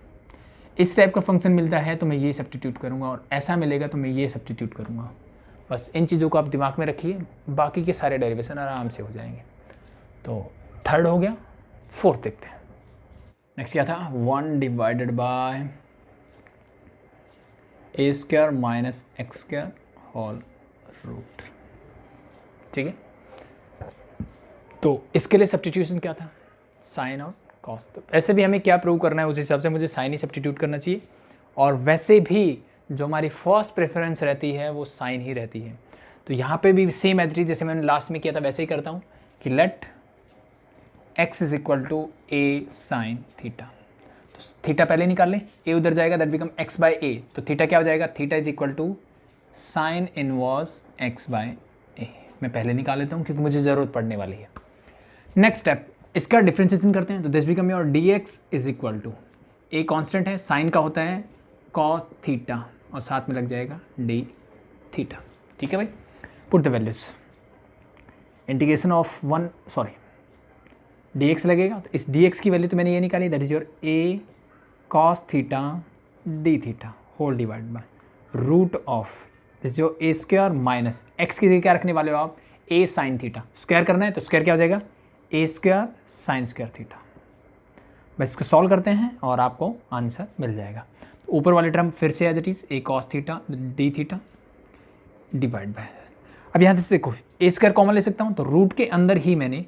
इस टाइप का फंक्शन मिलता है तो मैं ये सब्स्टिट्यूट करूँगा, और ऐसा मिलेगा तो मैं ये सब्स्टिट्यूट करूँगा। बस इन चीज़ों को आप दिमाग में रखिए, बाकी के सारे डेरिवेशन आराम से हो जाएंगे। तो थर्ड हो गया, फोर्थ देखते हैं। नेक्स्ट क्या था, 1 divided by a square minus x square whole root. ठीक है, तो इसके लिए सब्स्टिट्यूशन क्या था, साइन और कॉस। तो ऐसे भी हमें क्या प्रूव करना है उस हिसाब से मुझे साइन ही सब्स्टिट्यूट करना चाहिए, और वैसे भी जो हमारी फर्स्ट प्रेफरेंस रहती है वो साइन ही रहती है। तो यहाँ पे भी सेम एज जैसे मैंने लास्ट में किया था वैसे ही करता हूँ कि let x is equal to a sine theta. तो थीटा पहले निकाल लें, a उधर जाएगा, that become x by a. तो थीटा क्या हो जाएगा, theta is equal to sine inverse x by a. मैं पहले निकाल लेता हूँ क्योंकि मुझे ज़रूरत पड़ने वाली है। नेक्स्ट स्टेप, इसका डिफ्रेंशिएशन करते हैं। तो this become your dx is equal to, a constant है, साइन का होता है कॉस थीटा, और साथ में लग जाएगा डी थीटा। ठीक है भाई, put the values, integration of dx लगेगा। तो इस dx की वैल्यू तो मैंने ये निकाली, that is your a cos theta d theta whole divide by root of this जो a स्क्वायर माइनस x की जगह क्या रखने वाले हो आप, a साइन थीटा। स्क्वायर करना है तो स्क्वायर क्या हो जाएगा, a square sine square theta. बस इसको सॉल्व करते हैं और आपको आंसर मिल जाएगा। तो ऊपर वाले टर्म फिर से as it is a cos theta d theta divide by, अब यहाँ से देखो a स्क्वायर कॉमन ले सकता हूँ, तो रूट के अंदर ही मैंने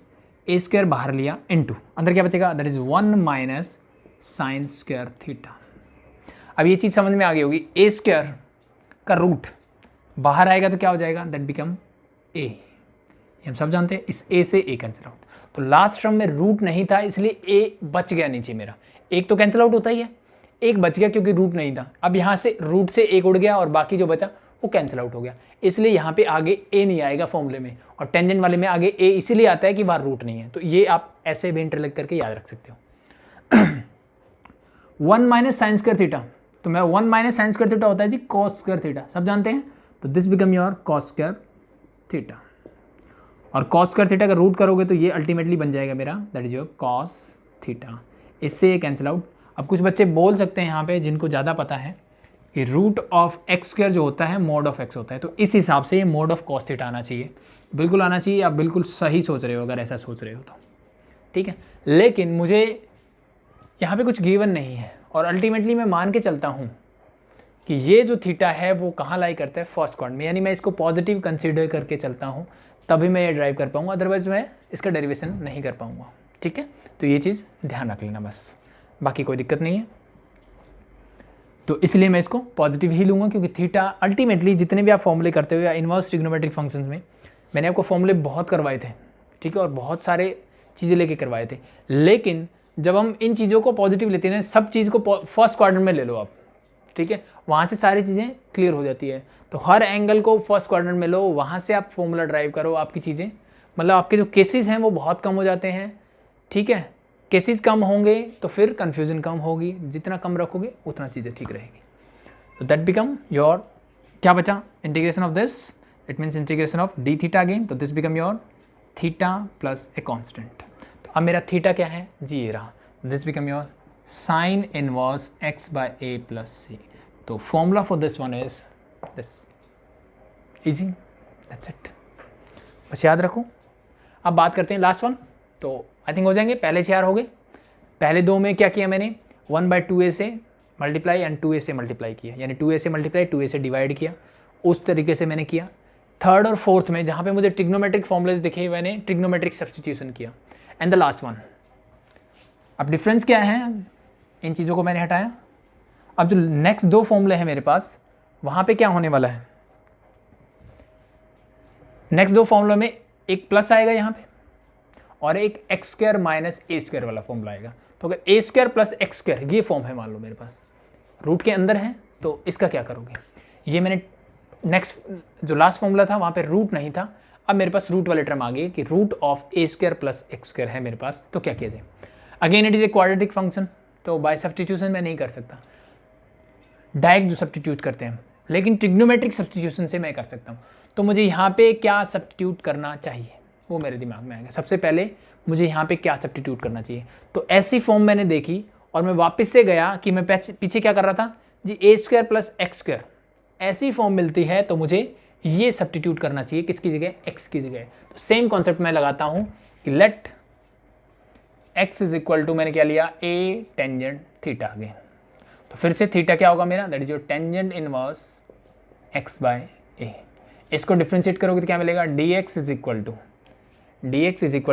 ए स्क्वायर बाहर लिया इनटू, अंदर क्या बचेगा, that is 1 minus sine square theta. अब ये चीज़ समझ में आ गई होगी, ए स्क्वायर का रूट बाहर आएगा तो क्या हो जाएगा, दैट बिकम ए। हम सब जानते हैं इस ए से ए कैंसिल आउट, तो लास्ट टर्म में रूट नहीं था इसलिए ए बच गया नीचे मेरा, एक तो कैंसिल आउट होता ही है, एक बच गया क्योंकि रूट नहीं था। अब यहाँ से रूट से एक उड़ गया और बाकी जो बचा वो कैंसिल आउट हो गया, इसलिए यहाँ पे आगे ए नहीं आएगा फॉर्मूले में, और टेंजेंट वाले में आगे ए इसीलिए आता है कि वहाँ रूट नहीं है। तो ये आप ऐसे भी इंटरलेक्ट करके याद रख सकते हो। 1 माइनस साइन स्क्वायर थीटा, तो मैं 1 माइनस साइन स्क्वायर थीटा होता है जी कॉस स्क्वायर थीटा, सब जानते हैं। तो this become your cos square theta, और कॉस स्क्वायर थीटा का रूट करोगे तो ये अल्टीमेटली बन जाएगा मेरा, that is your cos theta. इससे ये कैंसिल आउट। अब कुछ बच्चे बोल सकते हैं यहाँ पे जिनको ज़्यादा पता है कि रूट ऑफ एक्स स्क्वायर जो होता है मॉड ऑफ एक्स होता है, तो इस हिसाब से ये मॉड ऑफ कॉस थीटा आना चाहिए, बिल्कुल आना चाहिए। आप बिल्कुल सही सोच रहे हो अगर ऐसा सोच रहे हो तो, ठीक है। लेकिन मुझे यहाँ पे कुछ गिवन नहीं है, और अल्टीमेटली मैं मान के चलता हूँ कि ये जो थीटा है वो कहाँ लाई करता है, फर्स्ट क्वाड्रेंट में, यानी मैं इसको पॉजिटिव कंसीडर करके चलता हूँ तभी मैं ये ड्राइव कर पाऊँगा, अदरवाइज मैं इसका डेरिवेशन नहीं कर पाऊँगा। ठीक है, तो ये चीज़ ध्यान रख लेना बस, बाकी कोई दिक्कत नहीं है। तो इसलिए मैं इसको पॉजिटिव ही लूँगा क्योंकि थीटा अल्टीमेटली जितने भी आप फॉर्मूले करते हो या इनवर्स ट्रिग्नोमेट्रिक फंक्शंस में, मैंने आपको फॉर्मूले बहुत करवाए थे, ठीक है, और बहुत सारे चीज़ें लेके करवाए थे। लेकिन जब हम इन चीज़ों को पॉजिटिव लेते हैं, सब चीज़ को फर्स्ट क्वाड्रेंट में ले लो आप, ठीक है, वहाँ से सारी चीज़ें क्लियर हो जाती है। तो हर एंगल को फर्स्ट क्वाड्रेंट में लो, वहाँ से आप फॉर्मूला ड्राइव करो, आपकी चीज़ें मतलब आपके जो केसेस हैं वो बहुत कम हो जाते हैं। ठीक है, केसेस कम होंगे तो फिर कन्फ्यूजन कम होगी, जितना कम रखोगे उतना चीज़ें ठीक रहेगी। तो दैट बिकम योर, क्या बचा, integration of this, it means integration of d theta again, तो this become your theta plus a constant. तो अब मेरा थीटा क्या है जी, ये रहा, this become your sine inverse x by a plus C. तो formula for this one is this, easy, that's it, बस याद रखो। अब बात करते हैं लास्ट वन, तो आई थिंक हो जाएंगे, पहले 4 हो गए। पहले 2 में क्या किया मैंने, 1/2a से मल्टीप्लाई एंड 2a से मल्टीप्लाई किया, यानी 2a से मल्टीप्लाई 2a से डिवाइड किया, उस तरीके से मैंने किया। थर्ड और फोर्थ में जहाँ पे मुझे ट्रिग्नोमेट्रिक फॉर्मूलेज दिखे मैंने ट्रिग्नोमेट्रिक सब्स्टिट्यूशन किया। एंड द लास्ट वन, अब डिफरेंस क्या है, इन चीज़ों को मैंने हटाया। अब जो नेक्स्ट 2 फॉर्मूले हैं मेरे पास, वहाँ पे क्या होने वाला है, नेक्स्ट 2 फॉर्मूला में एक प्लस आएगा यहाँ पे और एक x square minus a square वाला फॉर्मूला आएगा। तो अगर ए स्क्वायर प्लस एक्स स्क्वायर ये फॉर्म है, मान लो मेरे पास रूट के अंदर है, तो इसका क्या करोगे, ये मैंने नेक्स्ट जो लास्ट फॉर्मूला था वहाँ पे रूट नहीं था, अब मेरे पास रूट वाले टर्म आ गए कि root of a square plus x square है मेरे पास। तो क्या किया जाए, again it is a quadratic function, तो बाय सब्स्टिट्यूशन मैं नहीं कर सकता, डायरेक्ट जो सब्स्टिट्यूट करते हैं, लेकिन ट्रिग्नोमेट्रिक सब्स्टिट्यूशन से मैं कर सकता हूँ। तो मुझे यहाँ पे क्या सब्स्टिट्यूट करना चाहिए वो मेरे दिमाग में आएगा। सबसे पहले मुझे यहाँ पे क्या सब्स्टिट्यूट करना चाहिए, तो ऐसी फॉर्म मैंने देखी और मैं वापस से गया कि मैं पीछे क्या कर रहा था जी, ए स्क्वायर प्लस एक्स स्क्वायर ऐसी फॉर्म मिलती है तो मुझे ये सब्स्टिट्यूट करना चाहिए किसकी जगह, एक्स की जगह। तो सेम कॉन्सेप्ट मैं लगाता हूँ कि let x is equal to, मैंने क्या लिया, ए टेंजेंट थीटा आ गए। तो फिर से थीटा क्या होगा मेरा, that is your tangent inverse x by a. इसको डिफ्रेंशिएट करोगे तो क्या मिलेगा, d x is equal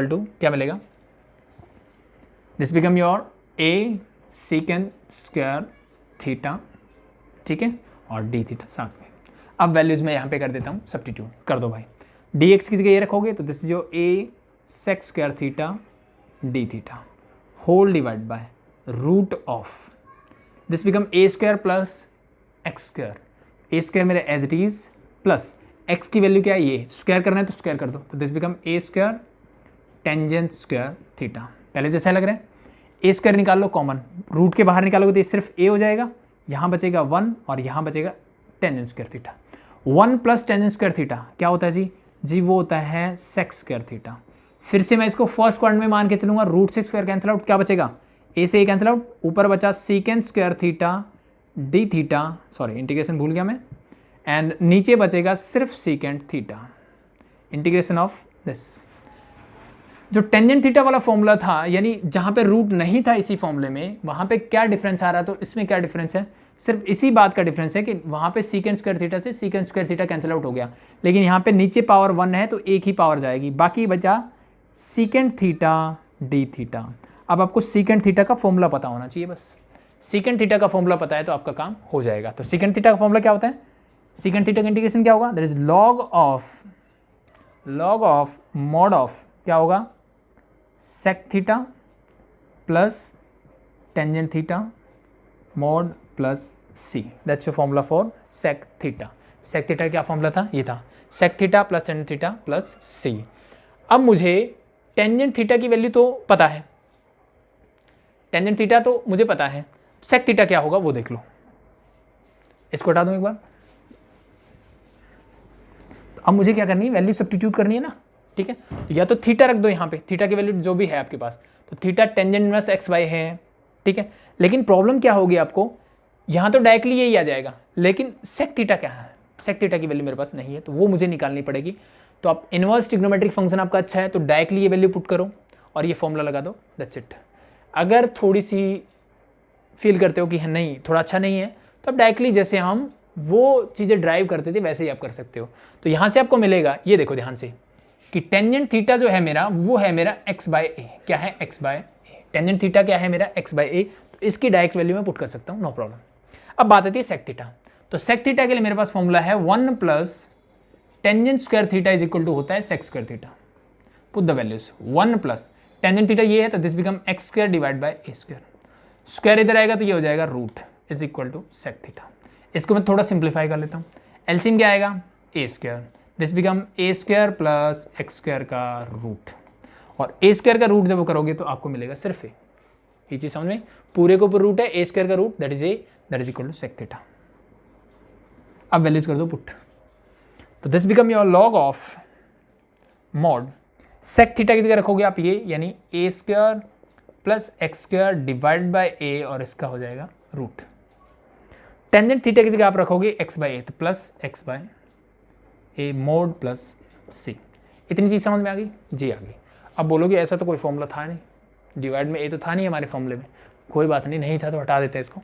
to क्या मिलेगा, this become your a secant square theta, ठीक है, और डी थीटा साथ में। अब वैल्यूज मैं यहाँ पे कर देता हूँ सब्स्टिट्यूट कर दो भाई, डी एक्स की जगह ये रखोगे तो this is your a sec square theta d theta whole divide by root of, this become a square plus x square, a square मेरा as it is plus x की वैल्यू क्या है, ये स्क्वायर करना है तो स्क्वायर कर दो, तो this become a square tangent square theta. पहले जैसा लग रहा है, ए स्क्वायर निकाल लो कॉमन, रूट के बाहर निकालोगे तो ये सिर्फ ए हो जाएगा, यहाँ बचेगा 1 और यहाँ बचेगा tangent square theta. 1 plus tangent square theta क्या होता है जी वो होता है सेक स्क्वायर थीटा। फिर से मैं इसको फर्स्ट क्वाड्रेंट में मान के चलूंगा, रूट से स्क्वायर कैंसिल आउट, क्या बचेगा, ए से ए कैंसिल आउट, ऊपर बचा सीकेंड square theta d theta, sorry integration भूल गया मैं, एंड नीचे बचेगा सिर्फ secant theta, integration of this. जो टेंजेंट थीटा वाला फॉर्मूला था, यानी जहाँ पे रूट नहीं था इसी फॉर्मूले में, वहाँ पे क्या डिफरेंस आ रहा, तो इसमें क्या डिफरेंस है, सिर्फ इसी बात का डिफरेंस है कि वहाँ पे सीकेंड स्क्वायर थीटा से सीकेंड स्क्वायर थीटा कैंसिल आउट हो गया, लेकिन यहाँ पे नीचे पावर 1 है तो एक ही पावर जाएगी, बाकी बचा सीकेंड थीटा डी थीटा। अब आपको सीकेंड थीटा का फॉर्मूला पता होना चाहिए, बस सीकेंड थीटा का फॉर्मूला पता है तो आपका काम हो जाएगा। तो सीकेंड थीटा का फॉर्मूला क्या होता है, सीकेंड थीटा का इंटीग्रेशन क्या होगा, that is log of mod of क्या होगा, sec theta plus tangent theta mod plus C, that's your formula for sec theta. Sec theta क्या फॉर्मूला था, ये था sec theta plus tangent theta plus C. अब मुझे टेंजेंट थीटा की value तो पता है, टेंजेंट थीटा तो मुझे पता है, सेक थीटा क्या होगा वो देख लो, इसको हटा दूं एक बार। अब मुझे क्या करनी है, वैल्यू सब्स्टिट्यूट करनी है ना, ठीक है, या तो थीटा रख दो यहाँ पे, थीटा की वैल्यू जो भी है आपके पास, तो theta tangent inverse x y है, ठीक है, लेकिन प्रॉब्लम क्या होगी आपको, यहाँ तो डायरेक्टली यही आ जाएगा, लेकिन सेक थीटा क्या है, सेक थीटा की वैल्यू मेरे पास नहीं है, तो वो मुझे निकालनी पड़ेगी। तो आप इनवर्स ट्रिग्नोमेट्रिक फंक्शन आपका अच्छा है तो डायरेक्टली ये वैल्यू पुट करो और ये फॉर्मूला लगा दो, दैट्स इट। अगर थोड़ी सी फील करते हो कि नहीं थोड़ा अच्छा नहीं है, तो आप डायरेक्टली जैसे हम वो चीज़ें ड्राइव करते थे वैसे ही आप कर सकते हो। तो यहाँ से आपको मिलेगा, ये देखो ध्यान से, कि टेंजेंट थीटा जो है मेरा वो है मेरा एक्स बाय ए, क्या है x by A, tangent theta क्या है मेरा एक्स बाय ए, तो इसकी डायरेक्ट वैल्यू मैं पुट कर सकता हूँ, नो प्रॉब्लम। अब बात आती है सेक थीटा, तो सेक थीटा के लिए मेरे पास फॉर्मूला है 1 plus tangent square theta is equal to होता है sec square theta, put the values, 1 plus tangent theta ये है तो this become x square divide by a square, square इधर आएगा तो ये हो जाएगा root is equal to sec theta. इसको मैं थोड़ा सिंप्लीफाई कर लेता हूँ, एलसीएम क्या आएगा, a square, this become a square plus x square का रूट, और ए स्क्वायर का रूट जब करोगे तो आपको मिलेगा सिर्फ ए, ये चीज़ समझ में, पूरे के ऊपर रूट है, ए स्क्वायर का root that is equal to sec theta. अब वैल्यूज कर दो पुट, तो this become your log of mod sec theta की जगह रखोगे आप ये, यानी a square plus x square divide by a, और इसका हो जाएगा रूट। टेंजेंट थीटा की जगह आप रखोगे एक्स बाय ए, तो plus x by A mode plus सी। इतनी चीज़ समझ में आ गई जी, आ गई। अब बोलोगे ऐसा तो कोई फॉर्मूला था नहीं, डिवाइड में ए तो था नहीं हमारे फॉर्मूले में, कोई बात नहीं था तो हटा देते हैं इसको।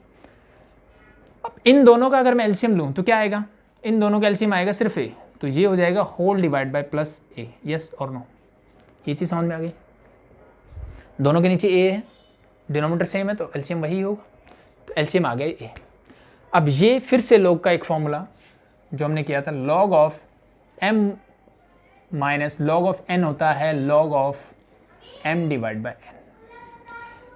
अब इन दोनों का अगर मैं एलसीएम लूँ तो क्या आएगा, इन दोनों का एलसीएम आएगा सिर्फ ए, तो ये हो जाएगा whole divide by plus a, yes और नो, ये चीज़ समझ में आ गई। दोनों के नीचे ए है, डिनोमिनेटर सेम है तो एलसीएम वही होगा, तो एलसीएम आ गया ए। अब ये फिर से लॉग का एक फॉर्मूला जो हमने किया था, log of m minus log of n होता है log of m divide by n।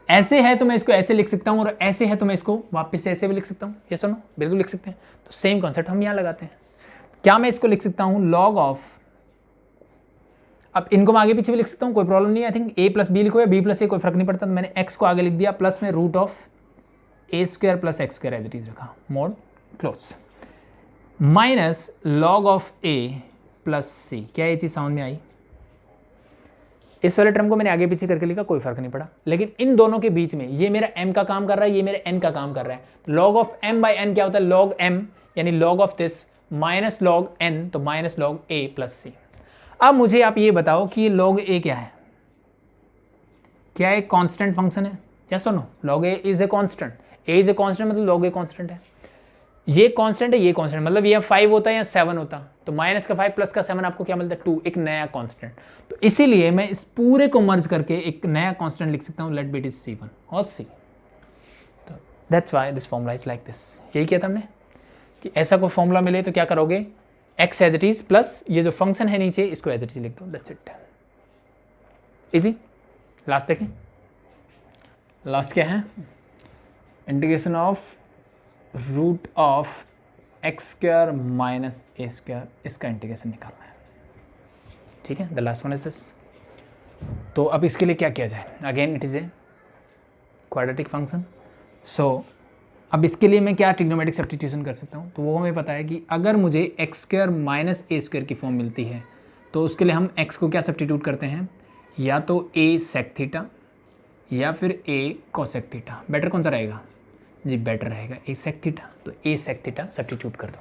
ऐसे है तो मैं इसको ऐसे लिख सकता हूँ और ऐसे है तो मैं इसको वापस से ऐसे भी लिख सकता हूँ। ये सुनो, बिल्कुल लिख सकते हैं। तो सेम कॉन्सेप्ट हम यहाँ लगाते हैं। क्या मैं इसको लिख सकता हूँ लॉग ऑफ, अब इनको मैं आगे पीछे भी लिख सकता हूँ, कोई प्रॉब्लम नहीं है। I think a plus b लिखो या b प्लस a, कोई फर्क नहीं पड़ता। तो मैंने x को आगे लिख दिया प्लस में root of a square plus x square as it is रखा, mod close, minus log of a plus c। क्या ये चीज़ समझ में आई? इस वाले टर्म को मैंने आगे पीछे करके लिखा, कोई फर्क नहीं पड़ा। लेकिन इन दोनों के बीच में ये मेरा m का काम कर रहा है, ये मेरे n का काम कर रहा है। Log of m by n क्या होता है? लॉग m, यानी log of this minus log n, तो minus log a plus c। अब मुझे आप ये बताओ कि ये लॉग a क्या है? क्या एक कांस्टेंट फंक्शन है? यस और no? Log a is a constant, a is a constant मतलब लॉग a कांस्टेंट है। ये कांस्टेंट है, ये कांस्टेंट, मतलब ये 5 होता है या 7 होता, तो माइनस का 5 प्लस का 7 आपको क्या मिलता है? 2, एक नया कांस्टेंट। तो इसीलिए मैं इस पूरे को मर्ज करके एक नया कांस्टेंट लिख सकता हूँ, late B it is c1 और c। तो that's why this formula is like this. यही किया था हमने कि ऐसा कोई फॉर्मूला मिले तो क्या करोगे? x as it is plus ये जो फंक्शन है नीचे, इसको एज इट इज लिख दो, दैट्स इट। इजी। लास्ट देखें, लास्ट क्या है? Integration of root of x square minus a square, इसका इंटीग्रेशन निकालना है। ठीक है, the last one is this. तो अब इसके लिए क्या किया जाए? Again it is a quadratic function. So अब इसके लिए मैं क्या ट्रिग्नोमेट्रिक सब्स्टिट्यूशन कर सकता हूँ? तो वो हमें पता है कि अगर मुझे x square minus a square की फॉर्म मिलती है तो उसके लिए हम एक्स को क्या सब्स्टिट्यूट करते हैं? या तो ए सेक थीटा या फिर ए कोसेक थीटा। बेटर कौन सा रहेगा जी? बेटर रहेगा ए सेक थीटा। तो ए सेक थीटा सब्स्टिट्यूट कर दो,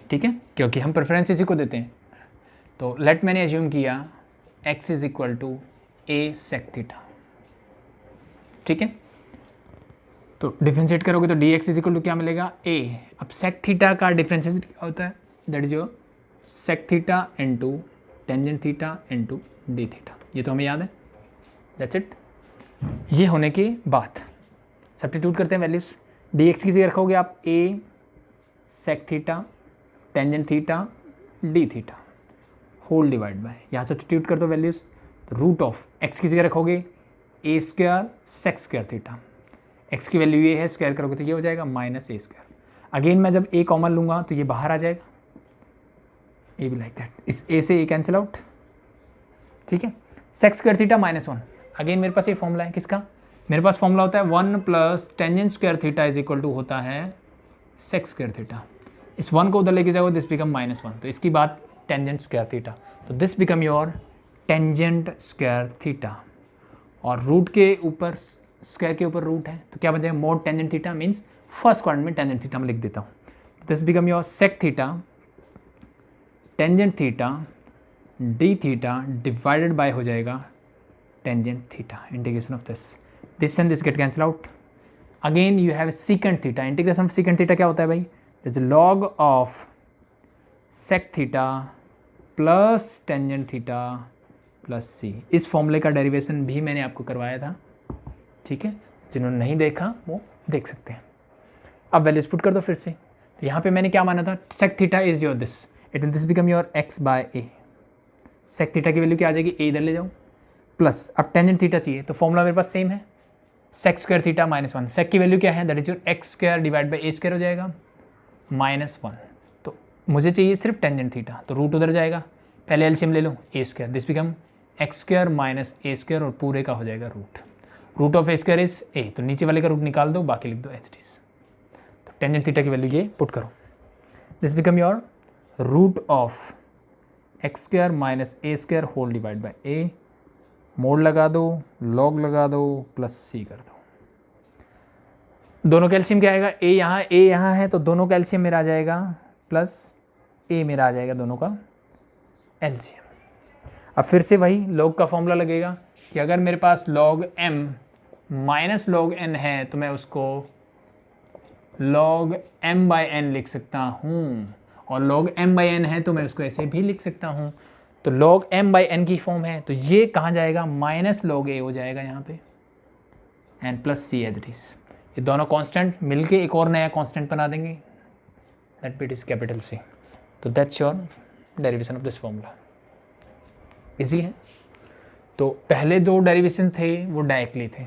ठीक है, क्योंकि हम प्रेफरेंस इसी को देते हैं। तो लेट मैंने एज्यूम किया x is equal to a sec theta, ठीक है। तो डिफ्रेंशिएट करोगे तो dx इज इक्वल टू क्या मिलेगा? a। अब सेक थीटा का डिफ्रेंशिएट क्या होता है? That is your sec theta into tangent theta into d theta. ये तो हमें याद है, दैट्स इट। ये होने के बाद सब्स्टिट्यूट करते हैं वैल्यूज। dx की जगह रखोगे आप a sec theta tangent theta d theta whole divide by, यहाँ सब्स्टिट्यूट कर दो वैल्यूज। रूट ऑफ x की जगह रखोगे a square sec square theta, x की वैल्यू ये है, स्क्वायर करोगे तो ये हो जाएगा माइनस ए स्क्वायर। अगेन मैं जब a कॉमन लूँगा तो ये बाहर आ जाएगा, ए भी लाइक दैट, इस a से a कैंसिल आउट, ठीक है। Sec square theta minus 1, again मेरे पास ये फॉर्मूला है किसका? मेरे पास फॉर्मूला होता है 1 plus tangent square theta is equal to होता है सेक स्क्वायर थीटा। इस 1 को उधर लेके जाओ, दिस बिकम -1, तो इसकी बात टेंजेंट स्क्वायर थीटा, तो this become your tangent square theta. और रूट के ऊपर स्क्वायर के ऊपर रूट है तो क्या बन जाएगा? Mod tangent theta, means first quadrant में टेंजेंट थीटा में लिख देता हूँ। This become your sec theta tangent theta d theta divided by हो जाएगा tangent theta, integration of this and this get cancel out. Again you have secant theta, integration of secant theta क्या होता है भाई? This log of sec theta plus tangent theta plus c. इस फॉर्मूले का derivation भी मैंने आपको करवाया था, ठीक है, जिन्होंने नहीं देखा वो देख सकते हैं। अब वैल्यूज पुट कर दो फिर से। तो यहाँ पे मैंने क्या माना था? Sec theta is your this, it this become your x by a. Sec theta की वैल्यू क्या आ जाएगी? ए इधर ले जाओ, प्लस अब टेंजेंट थीटा चाहिए तो फॉर्मूला मेरे पास सेम है, सेक स्क्वायर थीटा -1। सेक की वैल्यू क्या है? That is your x square divide by A square हो जाएगा -1। तो मुझे चाहिए सिर्फ टेंजेंट थीटा, तो रूट उधर जाएगा, पहले एलसीएम ले लो, a square, this become x square minus a square और पूरे का हो जाएगा root of a square is a, तो नीचे वाले का रूट निकाल दो, बाकी लिख दो एज इट इज। तो टेंजेंट थीटा की वैल्यू ये पुट करो, this become your root of x square minus a square whole divide by a, mod लगा दो, लॉग लगा दो, प्लस सी कर दो। दोनों कैल्शियम क्या आएगा? ए यहाँ है तो दोनों कैल्शियम मेरा आ जाएगा प्लस ए मेरा आ जाएगा, दोनों का एलसीएम। अब फिर से वही लॉग का फॉर्मूला लगेगा कि अगर मेरे पास log m minus log n है तो मैं उसको log m बाई n लिख सकता हूँ, और log m बाई n है तो मैं उसको ऐसे भी लिख सकता हूँ। तो log m बाई n की फॉर्म है तो ये कहाँ जाएगा? माइनस log a हो जाएगा यहाँ पे, and plus c as it is. ये दोनों कांस्टेंट मिलके एक और नया कांस्टेंट बना देंगे, that it is capital C। तो that's your derivation of this formula. Easy है, तो पहले 2 डेरिवेशन थे वो डायरेक्टली थे,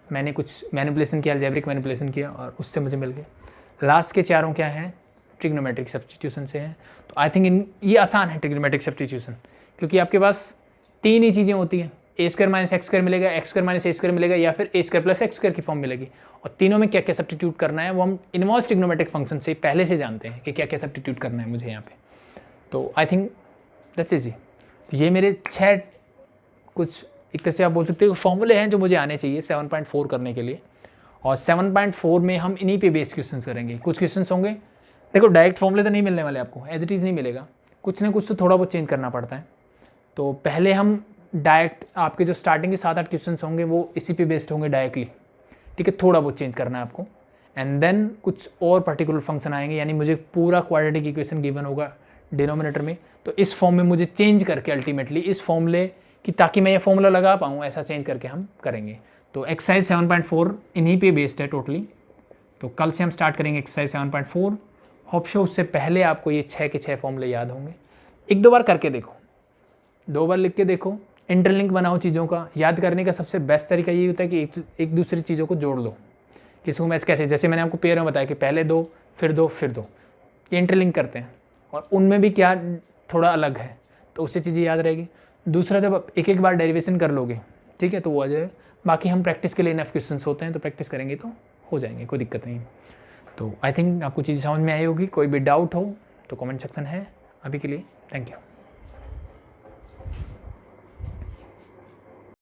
मैंने कुछ मैनिपुलेशन किया, अलजेब्रिक मैनिपुलेशन किया और उससे मुझे मिल गए। लास्ट के चारों क्या हैं, ट्रिग्नोमेट्रिक सब्स्टिट्यूशन से हैं। तो आई थिंक ये आसान है ट्रिग्नोमेट्रिक सब्स्टिट्यूशन, क्योंकि आपके पास 3 ही चीज़ें होती हैं, ए स्क्वायर माइनस एक्स स्क्वायर मिलेगा, x square minus a square मिलेगा, या फिर ए स्क्वायर प्लस एक्स स्क्वायर की फॉर्म मिलेगी। और तीनों में क्या क्या सब्स्टिट्यूट करना है वो हम इनवर्स ट्रिग्नोमेट्रिक फंक्शन से पहले से जानते हैं कि क्या क्या सब्स्टिट्यूट करना है मुझे यहाँ पे। तो आई थिंक दैट्स इजी। ये मेरे 6 कुछ एक तरह से आप बोल सकते हो फॉर्मूले हैं जो मुझे आने चाहिए 7.4 करने के लिए। और 7.4 में हम इन्हीं पे बेस्ड क्वेश्चन करेंगे। कुछ क्वेश्चन होंगे, देखो डायरेक्ट फॉर्मूले तो नहीं मिलने वाले आपको, एज इट इज़ नहीं मिलेगा, कुछ ना कुछ तो थोड़ा बहुत चेंज करना पड़ता है। तो पहले हम डायरेक्ट आपके जो स्टार्टिंग के 7-8 क्वेश्चन होंगे वो इसी पे बेस्ड होंगे डायरेक्टली, ठीक है, थोड़ा बहुत चेंज करना है आपको। एंड देन कुछ और पर्टिकुलर फंक्शन आएंगे, यानी मुझे पूरा क्वाड्रेटिक इक्वेशन गिवन होगा डिनोमिनेटर में, तो इस फॉर्म में मुझे चेंज करके अल्टीमेटली इस फॉर्मूले कि ताकि मैं ये फॉर्मूला लगा पाऊँ, ऐसा चेंज करके हम करेंगे। तो एक्सरसाइज 7.4 इन्हीं पे बेस्ड है टोटली। तो कल से हम स्टार्ट करेंगे एक्सरसाइज 7.4। होप शो उससे पहले आपको ये 6 के 6 फॉर्मूले याद होंगे। 1-2 बार करके देखो, 2 बार लिख के देखो, इंटरलिंक बनाओ चीज़ों का। याद करने का सबसे बेस्ट तरीका ये होता है कि एक दूसरी चीज़ों को जोड़ दो। किसी मैच कैसे, जैसे मैंने आपको पेयर में बताया कि पहले 2 फिर 2 फिर 2, ये इंटरलिंक करते हैं और उनमें भी क्या थोड़ा अलग है, तो उससे चीज़ें याद रहेगी। दूसरा, जब आप एक बार डेरिवेशन कर लोगे, ठीक है, तो वो आ जाए। बाकी हम प्रैक्टिस के लिए इनफ क्वेश्चंस होते हैं, तो प्रैक्टिस करेंगे तो हो जाएंगे, कोई दिक्कत नहीं। तो आई थिंक आपको चीज़ें समझ में आई होगी। कोई भी डाउट हो तो कमेंट सेक्शन है अभी के लिए। Thank you.